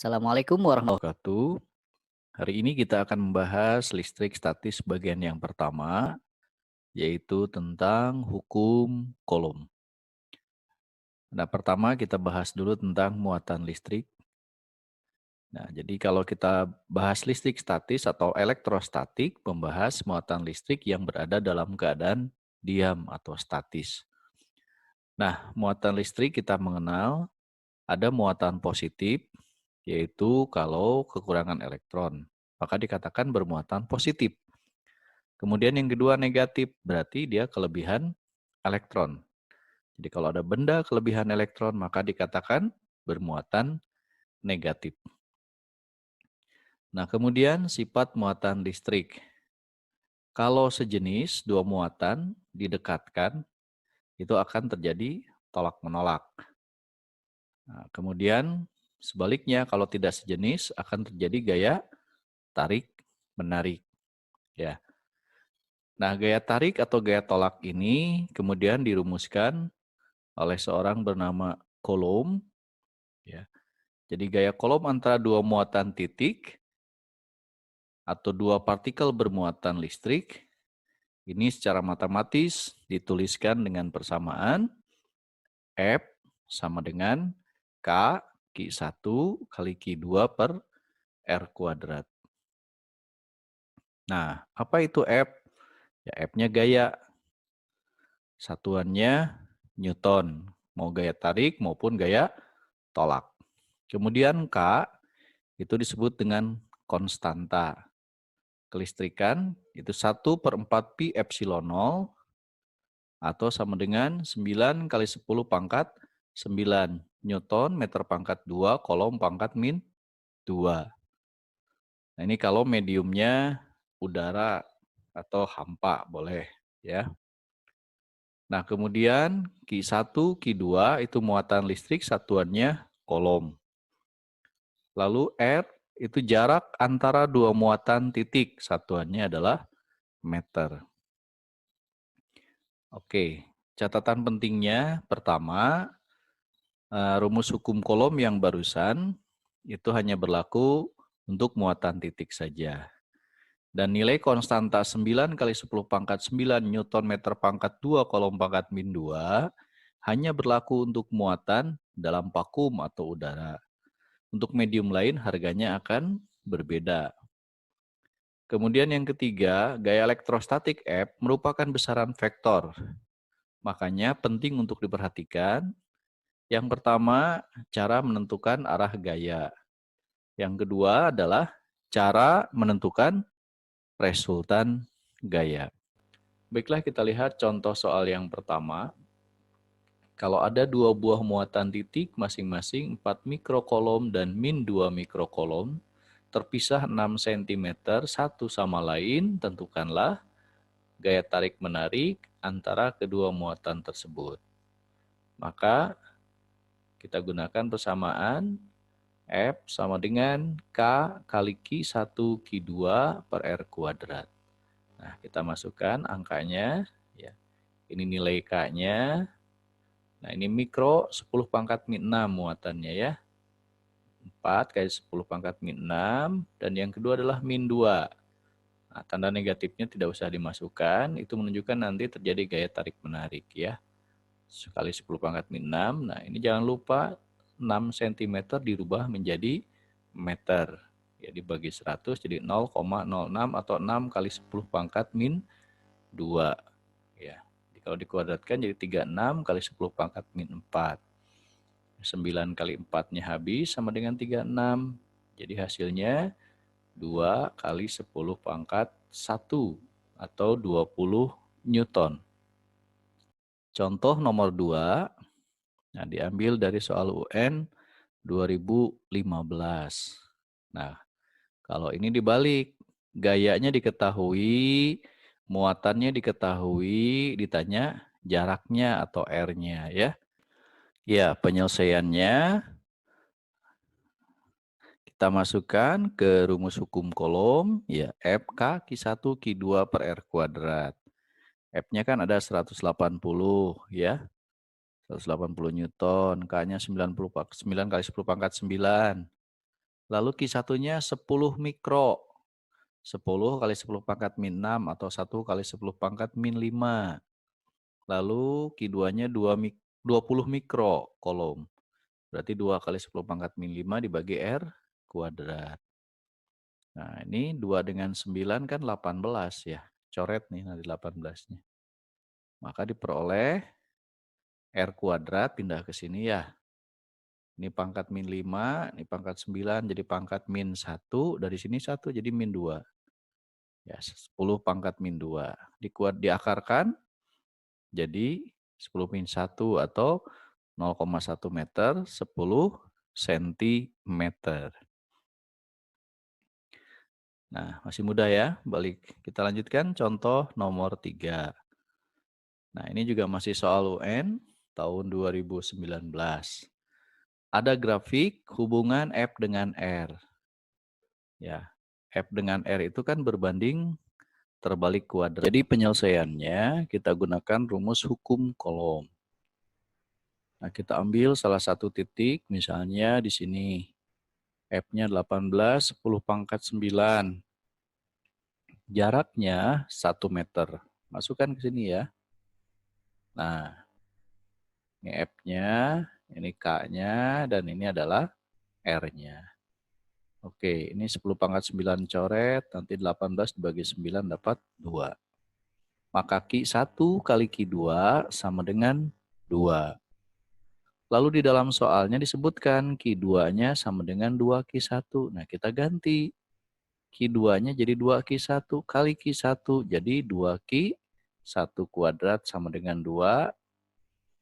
Assalamualaikum warahmatullahi Wabarakatuh. Hari ini kita akan membahas listrik statis bagian yang pertama, yaitu tentang hukum Coulomb. Nah, pertama kita bahas dulu tentang muatan listrik. Nah, jadi kalau kita bahas listrik statis atau elektrostatik, membahas muatan listrik yang berada dalam keadaan diam atau statis. Nah, muatan listrik kita mengenal ada muatan positif, yaitu kalau kekurangan elektron, maka dikatakan bermuatan positif. Kemudian yang kedua negatif, berarti dia kelebihan elektron. Jadi kalau ada benda kelebihan elektron, maka dikatakan bermuatan negatif. Nah, kemudian sifat muatan listrik. Kalau sejenis dua muatan didekatkan, itu akan terjadi tolak-menolak. Nah, kemudian sebaliknya kalau tidak sejenis akan terjadi gaya tarik-menarik. Ya. Nah, gaya tarik atau gaya tolak ini kemudian dirumuskan oleh seorang bernama Coulomb. Ya. Jadi gaya Coulomb antara dua muatan titik atau dua partikel bermuatan listrik ini secara matematis dituliskan dengan persamaan F sama dengan K Q1 kali Q2 per R kuadrat. Nah, apa itu F? Ya, F-nya gaya. Satuannya Newton. Mau gaya tarik maupun gaya tolak. Kemudian K itu disebut dengan konstanta kelistrikan, itu 1/4 pi epsilon 0 atau sama dengan 9 kali 10 pangkat 9 Newton meter pangkat 2 kolom pangkat min 2. Nah, ini kalau mediumnya udara atau hampa boleh ya. Nah, kemudian Q1, Q2 itu muatan listrik satuannya kolom. Lalu R itu jarak antara dua muatan titik, satuannya adalah meter. Oke, catatan pentingnya pertama, rumus hukum Coulomb yang barusan itu hanya berlaku untuk muatan titik saja. Dan nilai konstanta 9 kali 10 pangkat 9 Newton meter pangkat 2 kolom pangkat min 2 hanya berlaku untuk muatan dalam vakum atau udara. Untuk medium lain harganya akan berbeda. Kemudian yang ketiga, gaya elektrostatik F merupakan besaran vektor. Makanya penting untuk diperhatikan. Yang pertama, cara menentukan arah gaya. Yang kedua adalah cara menentukan resultan gaya. Baiklah, kita lihat contoh soal yang pertama. Kalau ada dua buah muatan titik masing-masing 4 mikrokolom dan min 2 mikrokolom, terpisah 6 cm satu sama lain, tentukanlah gaya tarik-menarik antara kedua muatan tersebut. Maka kita gunakan persamaan F sama dengan K kali Q1 Q2 per R kuadrat. Nah, kita masukkan angkanya. Ya. Ini nilai K-nya. Nah, ini mikro 10 pangkat min 6 muatannya ya. 4 kali 10 pangkat min 6. Dan yang kedua adalah min 2. Nah, tanda negatifnya tidak usah dimasukkan. Itu menunjukkan nanti terjadi gaya tarik-menarik ya. Sekali 10 pangkat min 6. Nah, ini jangan lupa 6 cm dirubah menjadi meter. Ya, dibagi 100 jadi 0,06 atau 6 kali 10 pangkat min 2. Ya. Jadi kalau dikuadratkan jadi 36 kali 10 pangkat min 4. 9 kali 4-nya habis sama dengan 36. Jadi hasilnya 2 kali 10 pangkat 1 atau 20 Newton. Contoh nomor 2. Nah, diambil dari soal UN 2015. Nah, kalau ini dibalik, gayanya diketahui, muatannya diketahui, ditanya jaraknya atau R-nya ya. Ya, penyelesaiannya kita masukkan ke rumus hukum Coulomb, ya FK Q1 Q2 per R kuadrat. F-nya kan ada 180 ya. 180 Newton, K-nya 9 kali 10 pangkat 9. Lalu Q1-nya 10 mikro. 10 kali 10 pangkat min 6 atau 1 kali 10 pangkat min 5. Lalu Q2-nya 20 mikro kolom. Berarti 2 kali 10 pangkat min 5 dibagi R kuadrat. Nah, ini 2 dengan 9 kan 18 ya. Coret nih nanti 18-nya. Maka diperoleh R kuadrat pindah ke sini ya. Ini pangkat min 5, ini pangkat 9 jadi pangkat min 1. Dari sini 1 jadi min 2. Ya, 10 pangkat min 2. Diakarkan jadi 10 min 1 atau 0,1 meter 10 cm. Nah, masih mudah ya. Balik kita lanjutkan contoh nomor 3. Nah, ini juga masih soal UN tahun 2019. Ada grafik hubungan F dengan R. Ya, F dengan R itu kan berbanding terbalik kuadrat. Jadi penyelesaiannya kita gunakan rumus hukum kolom. Nah, kita ambil salah satu titik, misalnya di sini. F-nya 18, 10 pangkat 9. Jaraknya 1 meter. Masukkan ke sini ya. Nah, ini F-nya, ini K-nya, dan ini adalah R-nya. Oke, ini 10 pangkat 9 coret, nanti 18 dibagi 9 dapat 2. Maka Q1 kali Q2 sama dengan 2. Lalu di dalam soalnya disebutkan Q2-nya sama dengan 2Q1. Nah, kita ganti. Q2-nya jadi 2Q1 kali Q1 jadi 2Q1 kuadrat sama dengan 2.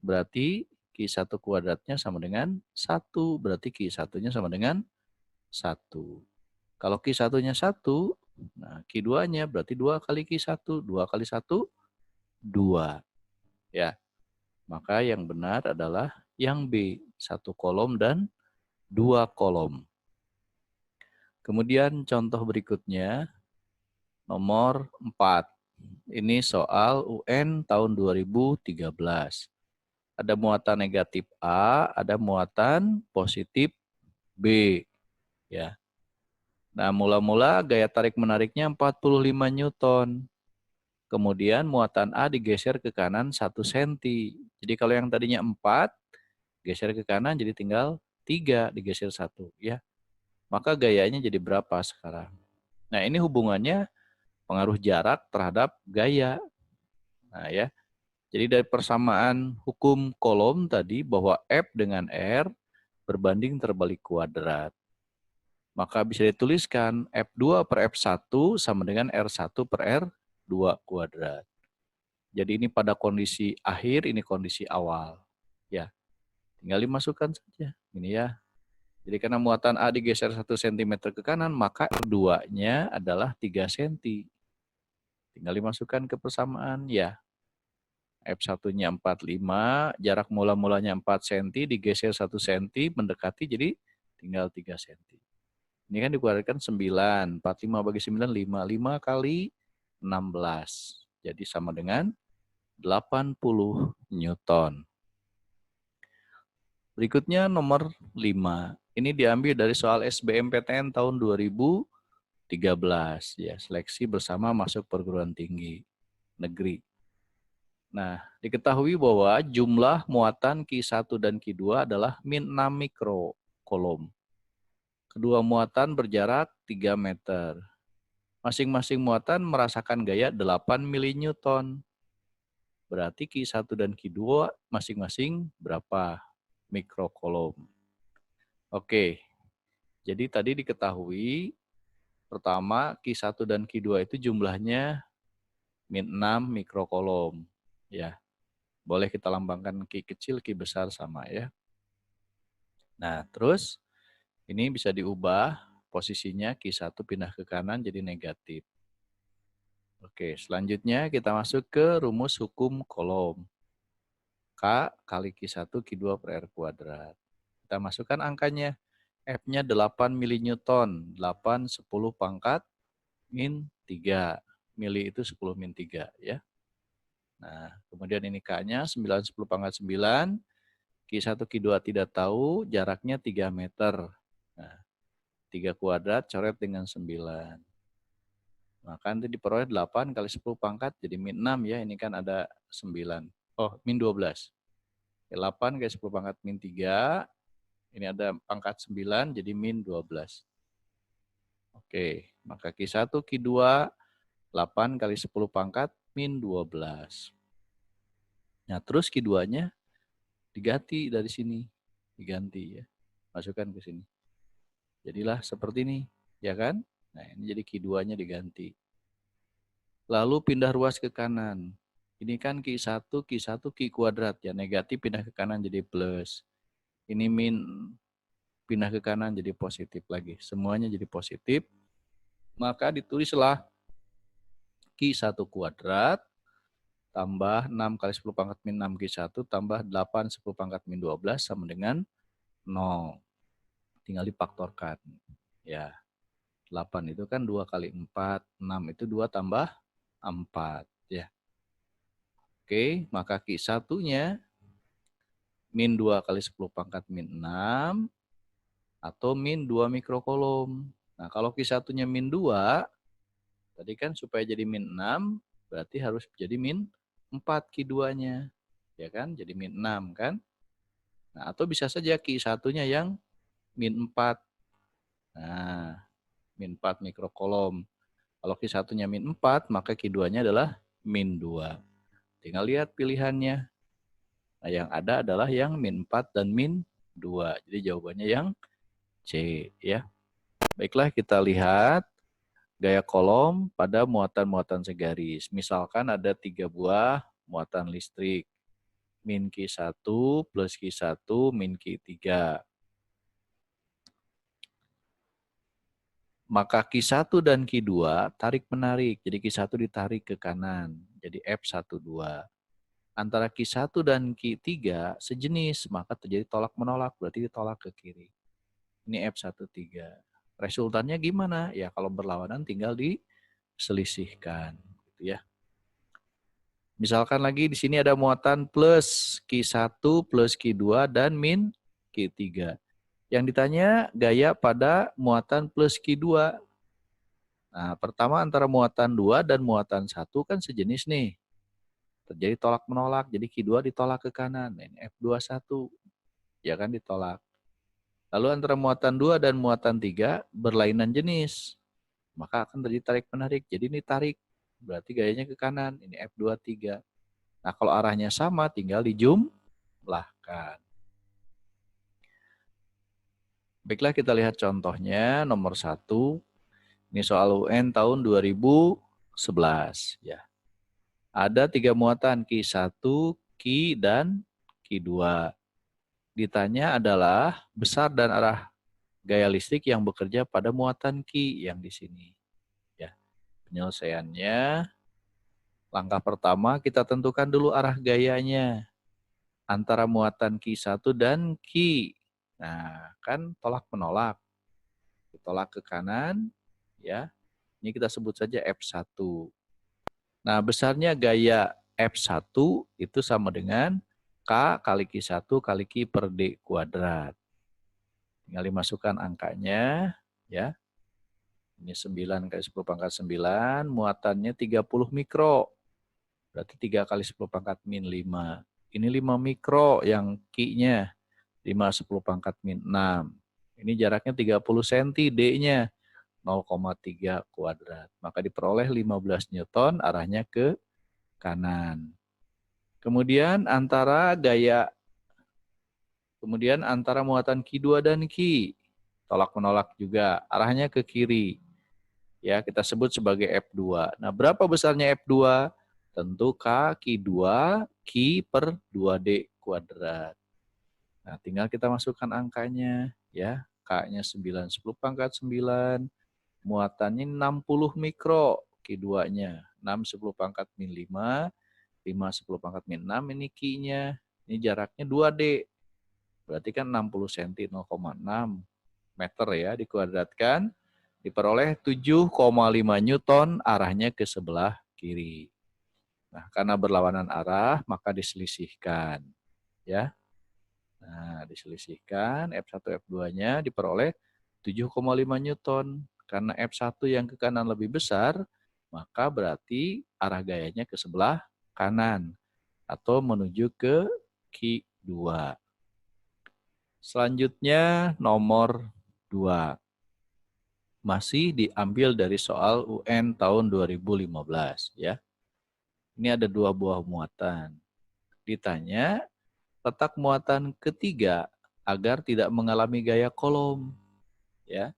Berarti Q1 kuadratnya sama dengan 1. Berarti Q1-nya sama dengan 1. Kalau Q1-nya 1, nah Q2-nya berarti 2 kali Q1. 2 kali 1, 2. Ya, maka yang benar adalah yang B. 1 kolom dan 2 kolom. Kemudian contoh berikutnya, nomor 4. Ini soal UN tahun 2013. Ada muatan negatif A, ada muatan positif B. Ya. Nah, mula-mula gaya tarik menariknya 45 Newton. Kemudian muatan A digeser ke kanan 1 cm. Jadi kalau yang tadinya 4, geser ke kanan jadi tinggal 3, digeser 1. Ya. Maka gayanya jadi berapa sekarang? Nah, ini hubungannya pengaruh jarak terhadap gaya. Nah, ya. Jadi dari persamaan hukum kolom tadi bahwa F dengan R berbanding terbalik kuadrat. Maka bisa dituliskan F2 per F1 sama dengan R1 per R2 kuadrat. Jadi ini pada kondisi akhir, ini kondisi awal. Ya, tinggal dimasukkan saja. Ini ya. Jadi karena muatan A digeser 1 cm ke kanan, maka R2-nya adalah 3 cm. Tinggal dimasukkan ke persamaan. Ya, F1-nya 45, jarak mula-mulanya 4 cm, digeser 1 cm, mendekati jadi tinggal 3 cm. Ini kan dikeluarkan 9, 45 bagi 9, 5. 5 kali 16. Jadi sama dengan 80 Newton. Berikutnya nomor 5. Ini diambil dari soal SBMPTN tahun 2013. Ya, seleksi bersama masuk perguruan tinggi negeri. Nah, diketahui bahwa jumlah muatan Q1 dan Q2 adalah min 6 mikro kolom. Kedua muatan berjarak 3 meter. Masing-masing muatan merasakan gaya 8 mN. Berarti Q1 dan Q2 masing-masing berapa mikrokolom. Oke, jadi tadi diketahui pertama Q1 dan Q2 itu jumlahnya min 6 mikrokolom. Ya. Boleh kita lambangkan Q kecil, Q besar sama ya. Nah, terus ini bisa diubah posisinya Q1 pindah ke kanan jadi negatif. Oke, selanjutnya kita masuk ke rumus hukum kolom. K kali Q1 Q2 per R kuadrat. Kita masukkan angkanya. F-nya 8 mN. 8 10 pangkat min 3. Mili itu 10 min 3 ya. Nah, kemudian ini K-nya 9 10 pangkat 9. Q1, Q2 tidak tahu, jaraknya 3 meter. Nah, 3 kuadrat coret dengan 9. Maka nanti diperoleh 8 kali 10 pangkat jadi min 6 ya. Ini kan ada 9. Oh, min 12. 8 kali 10 pangkat min 3. Ini ada pangkat 9 jadi min 12. Oke, maka Q1, Q2, 8 kali 10 pangkat min 12. Nah, terus Q2-nya diganti dari sini. Diganti ya. Masukkan ke sini. Jadilah seperti ini, ya kan? Nah, ini jadi Q2-nya diganti. Lalu pindah ruas ke kanan. Ini kan Q1, Q1, Q kuadrat. Ya, negatif pindah ke kanan jadi plus. Ini min pindah ke kanan jadi positif lagi. Semuanya jadi positif. Maka ditulislah Q1 kuadrat tambah 6 kali 10 pangkat min 6 Q1 tambah 8 10 pangkat min 12 sama dengan 0. Tinggal difaktorkan. Ya, 8 itu kan 2 kali 4. 6 itu 2 tambah 4. Ya. Oke, maka Q1-nya min 2 kali 10 pangkat min 6 atau min 2 mikrokolom. Nah, kalau Q1-nya min 2, tadi kan supaya jadi min 6, berarti harus jadi min 4 Q2-nya. Ya kan? Jadi min 6 kan? Nah, atau bisa saja Q1-nya yang min 4. Nah, min 4 mikrokolom. Kalau Q1-nya min 4, maka Q2-nya adalah min 2. Tinggal lihat pilihannya. Nah, yang ada adalah yang min 4 dan min 2. Jadi jawabannya yang C. Ya. Baiklah, kita lihat gaya kolom pada muatan-muatan segaris. Misalkan ada 3 buah muatan listrik. Min Q1 plus Q1 min Q3. Maka Q1 dan Q2 tarik-menarik. Jadi Q1 ditarik ke kanan. Jadi F12. Antara Q1 dan Q3 sejenis. Maka terjadi tolak-menolak. Berarti ditolak ke kiri. Ini F13. Resultannya gimana? Ya kalau berlawanan tinggal diselisihkan. Gitu ya. Misalkan lagi di sini ada muatan plus Q1 plus Q2 dan min Q3. Yang ditanya gaya pada muatan plus Q2. Nah, pertama antara muatan 2 dan muatan 1 kan sejenis nih. Terjadi tolak-menolak, jadi Q2 ditolak ke kanan. Ini F21, ya kan ditolak. Lalu antara muatan 2 dan muatan 3 berlainan jenis. Maka akan terjadi tarik-menarik. Jadi ini tarik, berarti gayanya ke kanan. Ini F23. Nah, kalau arahnya sama, tinggal dijumlahkan. Baiklah, kita lihat contohnya nomor 1. Ini soal UN tahun 2011. Ya. Ada 3 muatan, Q1, Q dan Q2. Ditanya adalah besar dan arah gaya listrik yang bekerja pada muatan Q yang di sini. Ya. Penyelesaiannya, langkah pertama kita tentukan dulu arah gayanya antara muatan Q1 dan Q. Nah, kan tolak-menolak. Ditolak ke kanan, ya. Ini kita sebut saja F1. Nah, besarnya gaya F1 itu sama dengan K kali Q1 kali Q per D kuadrat. Tinggal dimasukkan angkanya, ya. Ini 9 kali 10 pangkat 9, muatannya 30 mikro. Berarti 3 kali 10 pangkat min 5. Ini 5 mikro yang Q-nya. 5 10 pangkat min 6. Ini jaraknya 30 cm D-nya. 0,3 kuadrat. Maka diperoleh 15 Newton arahnya ke kanan. Kemudian antara muatan Q2 dan Q. Tolak-menolak juga. Arahnya ke kiri. Ya, kita sebut sebagai F2. Nah, berapa besarnya F2? Tentu K, Q2, Q per 2D kuadrat. Nah, tinggal kita masukkan angkanya. Ya, K-nya 9, 10 pangkat 9. Muatannya 60 mikro. Q2-nya 6, 10 pangkat min 5. 5, 10 pangkat min 6. Ini Q-nya. Ini jaraknya 2D. Berarti kan 60 cm, 0,6 meter ya, dikuadratkan. Diperoleh 7,5 Newton arahnya ke sebelah kiri. Nah, karena berlawanan arah, maka diselisihkan. Ya. Nah, diselisihkan F1, F2-nya diperoleh 7,5 Newton. Karena F1 yang ke kanan lebih besar, maka berarti arah gayanya ke sebelah kanan atau menuju ke Q2. Selanjutnya nomor 2. Masih diambil dari soal UN tahun 2015 ya. Ini ada 2 buah muatan. Ditanya letak muatan ketiga agar tidak mengalami gaya kolom ya.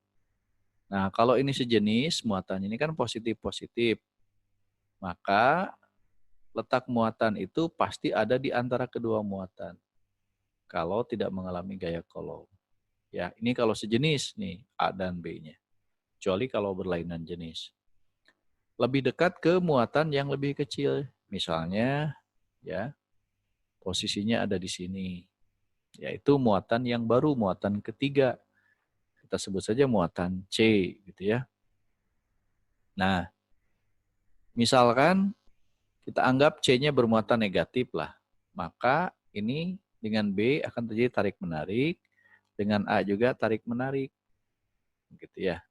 Nah, kalau ini sejenis, muatan ini kan positif-positif. Maka letak muatan itu pasti ada di antara kedua muatan. Kalau tidak mengalami gaya kolom. Ya, ini kalau sejenis nih, A dan B-nya. Kecuali kalau berlainan jenis. Lebih dekat ke muatan yang lebih kecil. Misalnya, ya, posisinya ada di sini. Yaitu muatan yang baru, muatan ketiga. Kita sebut saja muatan C, gitu ya. Nah, misalkan kita anggap C-nya bermuatan negatif lah. Maka ini dengan B akan terjadi tarik-menarik, dengan A juga tarik-menarik. Gitu ya.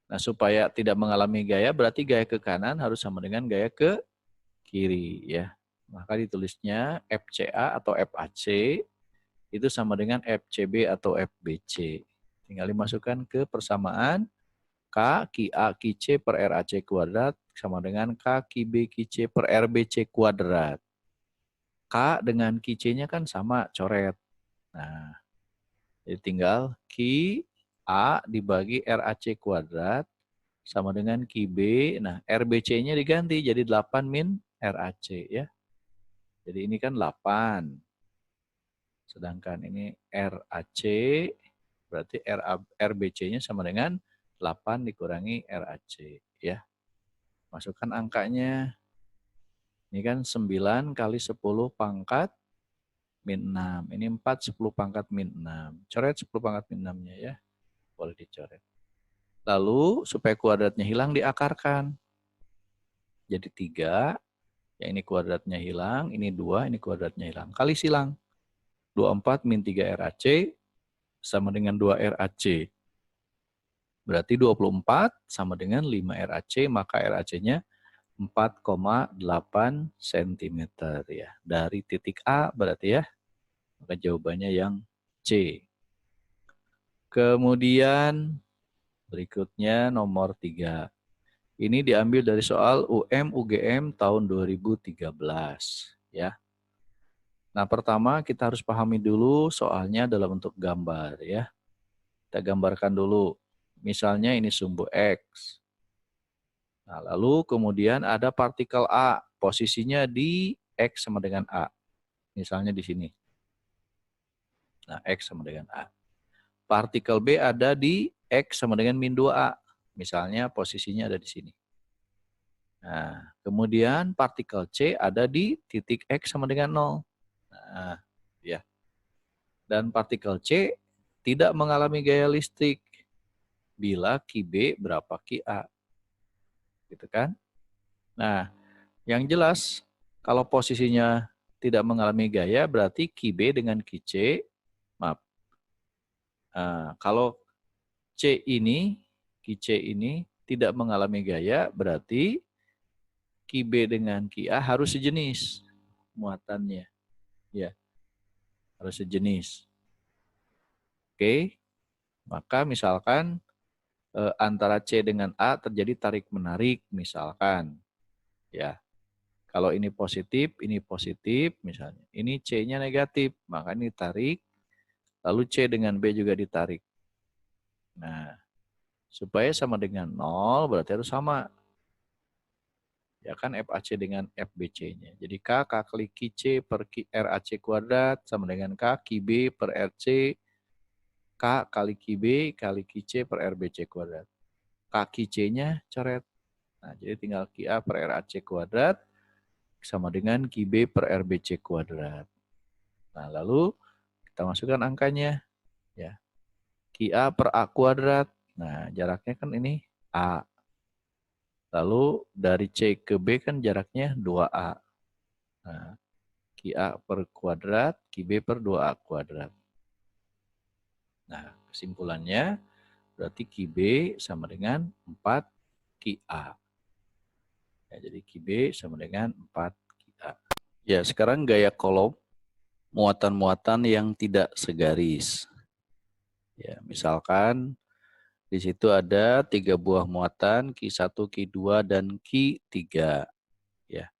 Nah, supaya tidak mengalami gaya, berarti gaya ke kanan harus sama dengan gaya ke kiri. Ya. Maka ditulisnya FCA atau FAC itu sama dengan FCB atau FBC. Tinggal dimasukkan ke persamaan K QA QC per RAC kuadrat sama dengan K QB QC per RBC kuadrat. K dengan QC-nya kan sama, coret. Nah, jadi tinggal QA dibagi RAC kuadrat sama dengan QB. Nah, RBC-nya diganti jadi 8 min RAC ya. Jadi ini kan 8. Sedangkan ini RAC berarti RBC-nya sama dengan 8 dikurangi RAC ya. Masukkan angkanya. Ini kan 9 kali 10 pangkat min 6. Ini 4 10 pangkat min 6. Coret 10 pangkat min 6-nya ya. Boleh dicoret. Lalu supaya kuadratnya hilang diakarkan. Jadi 3, yang ini kuadratnya hilang, ini 2, ini kuadratnya hilang. Kali silang. 24 min 3 RAC sama dengan 2 RAC. Berarti 24 sama dengan 5 RAC, maka RAC-nya 4,8 cm ya. Dari titik A berarti ya. Maka jawabannya yang C. Kemudian berikutnya nomor 3. Ini diambil dari soal UGM tahun 2013 ya. Nah, pertama kita harus pahami dulu soalnya dalam bentuk gambar ya. Kita gambarkan dulu. Misalnya ini sumbu X. Nah, lalu kemudian ada partikel A, posisinya di X sama dengan A. Misalnya di sini. Nah, X sama dengan A. Partikel B ada di X sama dengan min 2A. Misalnya posisinya ada di sini. Nah, kemudian partikel C ada di titik X sama dengan 0. Nah, ya. Dan partikel C tidak mengalami gaya listrik bila QB berapa QA. Gitu kan? Nah, yang jelas kalau posisinya tidak mengalami gaya berarti QB dengan QC, maaf. Kalau C ini, QC ini tidak mengalami gaya berarti QB dengan QA harus sejenis muatannya. Ya, harus sejenis. Oke, maka misalkan antara C dengan A terjadi tarik-menarik misalkan. Ya, kalau ini positif misalnya. Ini C-nya negatif, maka ini tarik. Lalu C dengan B juga ditarik. Nah, supaya sama dengan 0 berarti harus sama. Ya kan FAC dengan FBC-nya. Jadi K kali QC per RAC kuadrat sama dengan K QB per RC. K kali QB kali QC per RBC kuadrat. K QC-nya coret. Nah, jadi tinggal QA per RAC kuadrat sama dengan QB per RBC kuadrat. Nah, lalu kita masukkan angkanya. Ya. QA per A kuadrat. Nah, jaraknya kan ini A. Lalu dari C ke B kan jaraknya 2A. Nah, QA per kuadrat, QB per 2A kuadrat. Nah, kesimpulannya Berarti Ki B sama dengan 4 Ki A. Ya, jadi Ki B sama dengan 4 Ki A. Ya, sekarang gaya kolom muatan-muatan yang tidak segaris. Ya, misalkan di situ ada 3 buah muatan, Ki1, Ki2, dan Ki3. Ya.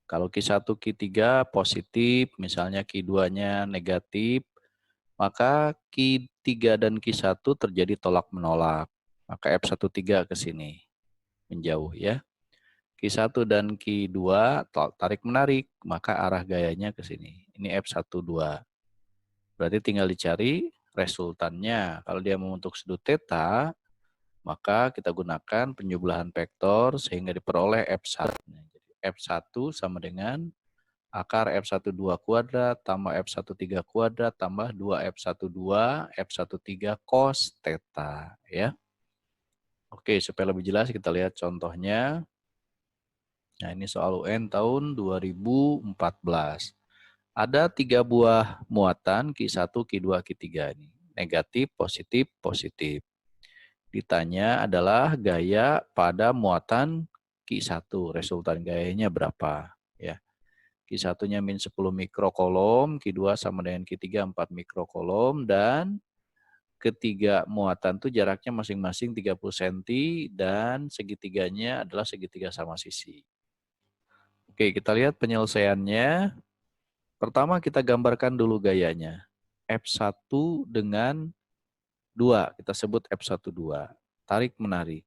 Kalau Ki1, Ki3 positif, misalnya Ki2-nya negatif, maka Ki3 dan Ki1 terjadi tolak-menolak. Maka F13 ke sini, menjauh ya. Ki1 dan Ki2 tarik-menarik, maka arah gayanya ke sini. Ini F12. Berarti tinggal dicari resultannya. Kalau dia membentuk sudut theta, maka kita gunakan penjumlahan vektor sehingga diperoleh F1. Jadi F1 sama dengan akar F12 kuadrat tambah F13 kuadrat tambah 2F12 F13 cos theta ya. Oke, supaya lebih jelas kita lihat contohnya. Nah, ini soal UN tahun 2014. Ada 3 buah muatan Ki1, Ki2, Ki3 ini. Negatif, positif, positif. Ditanya adalah gaya pada muatan Ki1. Resultan gayanya berapa? Ya. Ki1-nya min 10 mikrokolom, Ki2 sama dengan Ki3 4 mikrokolom, dan ketiga muatan itu jaraknya masing-masing 30 cm dan segitiganya adalah segitiga sama sisi. Oke, kita lihat penyelesaiannya. Pertama kita gambarkan dulu gayanya. F1 dengan 2, kita sebut F12. Tarik menarik.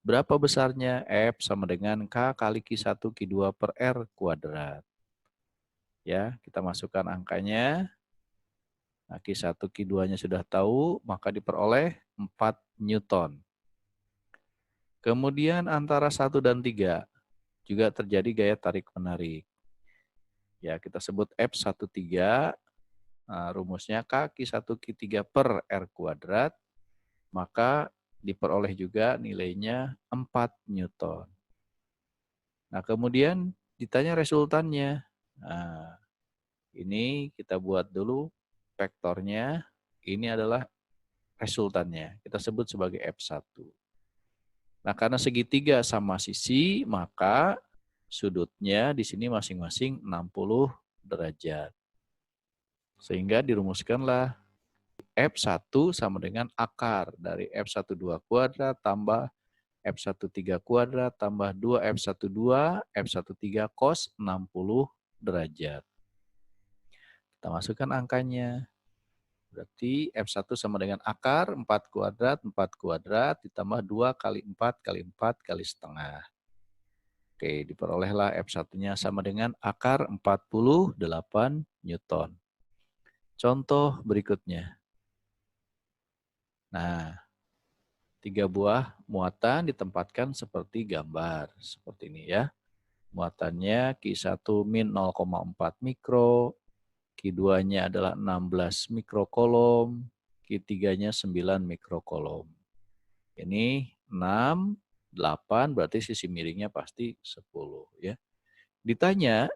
Berapa besarnya? F sama dengan K kali Ki1 Ki2 per R kuadrat. Ya, kita masukkan angkanya. Nah, Ki1 Ki2-nya sudah tahu, maka diperoleh 4 Newton. Kemudian antara 1 dan 3 juga terjadi gaya tarik menarik. Ya, kita sebut F13. Nah, rumusnya K Ki1 Ki3 per R kuadrat, maka diperoleh juga nilainya 4 Newton. Nah, kemudian ditanya resultannya. Nah, ini kita buat dulu vektornya. Ini adalah resultannya. Kita sebut sebagai F1. Nah, karena segitiga sama sisi, maka sudutnya di sini masing-masing 60 derajat. Sehingga dirumuskanlah F1 sama dengan akar dari F12 kuadrat tambah F13 kuadrat tambah 2F12, F13 cos 60 derajat. Kita masukkan angkanya. Berarti F1 sama dengan akar 4 kuadrat ditambah 2 kali 4 kali 4 kali setengah. Oke, diperolehlah F1-nya sama dengan akar 48 Newton. Contoh berikutnya. Nah, 3 buah muatan ditempatkan seperti gambar. Seperti ini ya. Muatannya Ki1 min 0,4 mikro, Ki2-nya adalah 16 mikrokolom, Ki3-nya 9 mikrokolom. Ini 6, 8 berarti sisi miringnya pasti 10 ya. Ditanya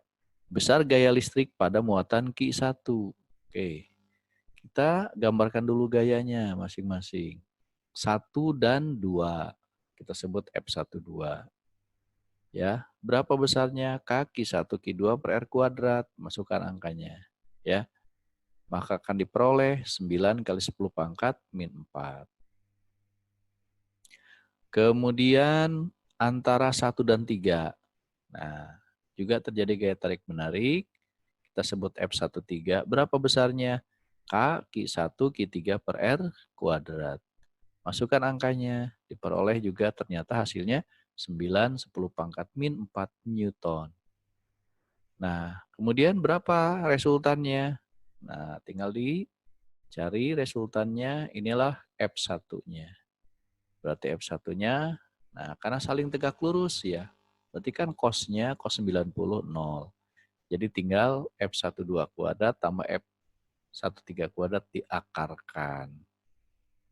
besar gaya listrik pada muatan Ki1. Oke. Kita gambarkan dulu gayanya masing-masing. 1 dan 2. Kita sebut F12. Ya, berapa besarnya? Ki1 Ki2 per R kuadrat. Masukkan angkanya. Ya. Maka akan diperoleh 9 kali 10 pangkat min 4. Kemudian antara 1 dan 3. Nah, juga terjadi gaya tarik menarik. Kita sebut F13. Berapa besarnya? Ki1 Ki3 per R kuadrat. Masukkan angkanya. Diperoleh juga ternyata hasilnya 9, 10 pangkat min 4 Newton. Nah, kemudian berapa resultannya? Nah, tinggal dicari resultannya. Inilah F1-nya. Berarti F1-nya, nah karena saling tegak lurus ya, berarti kan cos-nya cos 90, 0. Jadi tinggal F12 kuadrat tambah F13 kuadrat diakarkan.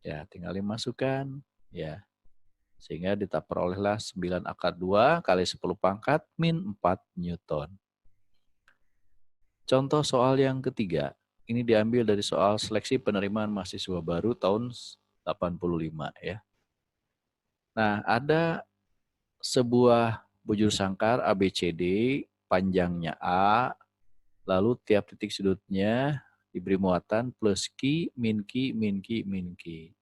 Ya, tinggal dimasukkan. Ya, sehingga diperolehlah 9 akar 2 kali 10 pangkat min 4 Newton. Contoh soal yang ketiga. Ini diambil dari soal seleksi penerimaan mahasiswa baru tahun 85 ya. Nah, ada sebuah bujur sangkar ABCD, panjangnya A, lalu tiap titik sudutnya diberi muatan plus Q, min Q, min Q, min Q.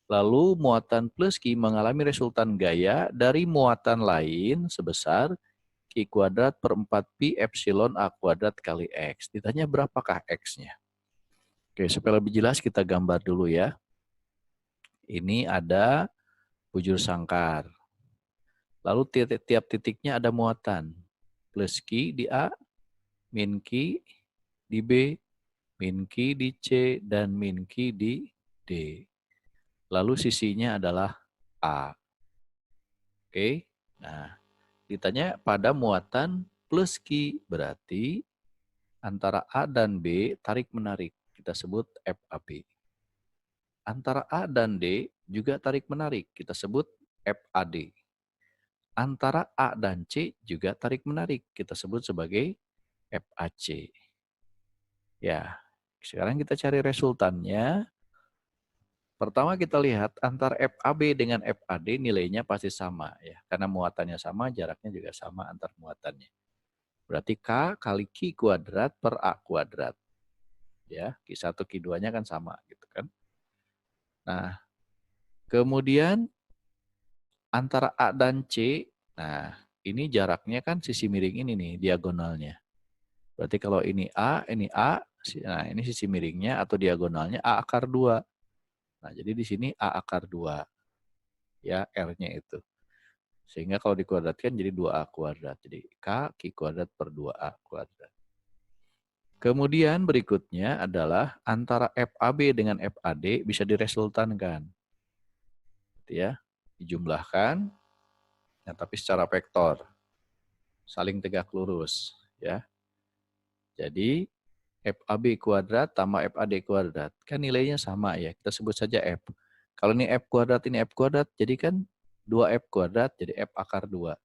Lalu muatan plus Q mengalami resultan gaya dari muatan lain sebesar Q kuadrat per 4pi epsilon A kuadrat kali X. Ditanya berapakah X-nya? Oke, supaya lebih jelas kita gambar dulu ya. Ini ada bujur sangkar. Lalu tiap titiknya ada muatan. Plus Q di A, min Q di B, min Q di C, dan min Q di D. Lalu sisinya adalah A. Oke, nah ditanya pada muatan plus Q, berarti antara A dan B tarik-menarik. Kita sebut FAB. Antara A dan D juga tarik-menarik. Kita sebut FAD. Antara A dan C juga tarik-menarik. Kita sebut sebagai FAC. Ya, sekarang kita cari resultannya. Pertama kita lihat antara FAB dengan FAD nilainya pasti sama ya. Karena muatannya sama, jaraknya juga sama antar muatannya. Berarti K kali Q kuadrat per A kuadrat. Ya, Q1, Q2-nya kan sama gitu kan. Nah, kemudian antara A dan C, nah ini jaraknya kan sisi miring ini nih, diagonalnya. Berarti kalau ini A, nah ini sisi miringnya atau diagonalnya A akar 2. Nah, jadi di sini A akar 2. Ya, R-nya itu. Sehingga kalau dikuadratkan jadi 2A kuadrat. Jadi K Q kuadrat per 2A kuadrat. Kemudian berikutnya adalah antara FAB dengan FAD bisa diresultankan. Gitu ya. Dijumlahkan, nah, tapi secara vektor. Saling tegak lurus. Ya. Jadi FAB kuadrat tambah FAD kuadrat. Kan nilainya sama ya. Kita sebut saja F. Kalau ini F kuadrat, ini F kuadrat. Jadi kan 2F kuadrat jadi F akar 2.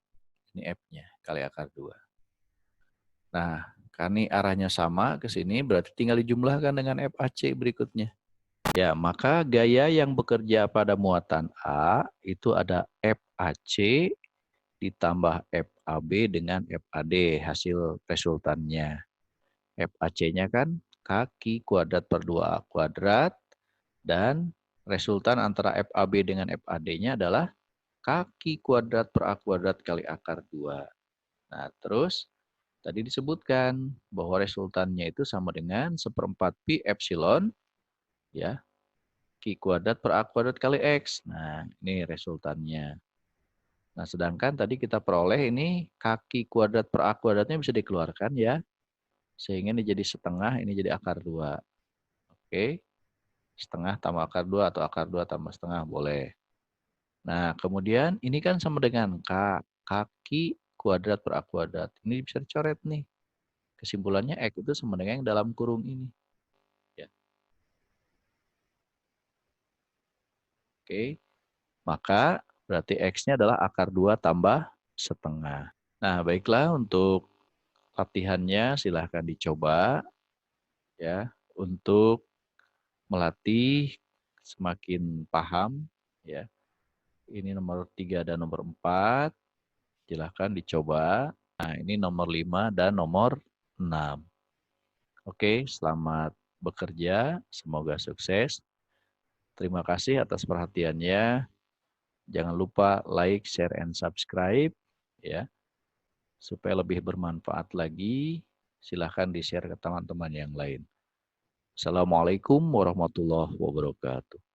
Ini F-nya kali akar 2. Nah, karena arahnya sama ke sini, berarti tinggal dijumlahkan dengan FAC berikutnya. Ya, maka gaya yang bekerja pada muatan A itu ada FAC ditambah FAB dengan FAD, hasil resultannya. FAC-nya kan kaki kuadrat per 2A kuadrat, dan resultan antara FAB dengan FAD-nya adalah kaki kuadrat per A kuadrat kali akar 2. Nah, terus tadi disebutkan bahwa resultannya itu sama dengan 1/4 pi epsilon ya Q kuadrat per A kuadrat kali X. Nah, ini resultannya. Nah, sedangkan tadi kita peroleh ini kaki kuadrat per A kuadratnya bisa dikeluarkan ya. Sehingga ini jadi setengah, ini jadi akar 2. Oke. Setengah tambah akar 2 atau akar 2 tambah setengah boleh. Nah, kemudian ini kan sama dengan K. Kaki kuadrat per A kuadrat. Ini bisa dicoret nih. Kesimpulannya X itu sama dengan yang dalam kurung ini. Ya. Oke. Maka berarti X-nya adalah akar 2 tambah setengah. Nah, baiklah untuk latihannya silahkan dicoba ya untuk melatih semakin paham ya. Ini nomor 3 dan nomor 4. Silahkan dicoba. Nah, ini nomor 5 dan nomor 6. Oke, selamat bekerja. Semoga sukses. Terima kasih atas perhatiannya. Jangan lupa like, share, and subscribe. Ya, supaya lebih bermanfaat lagi, silahkan di-share ke teman-teman yang lain. Assalamualaikum warahmatullahi wabarakatuh.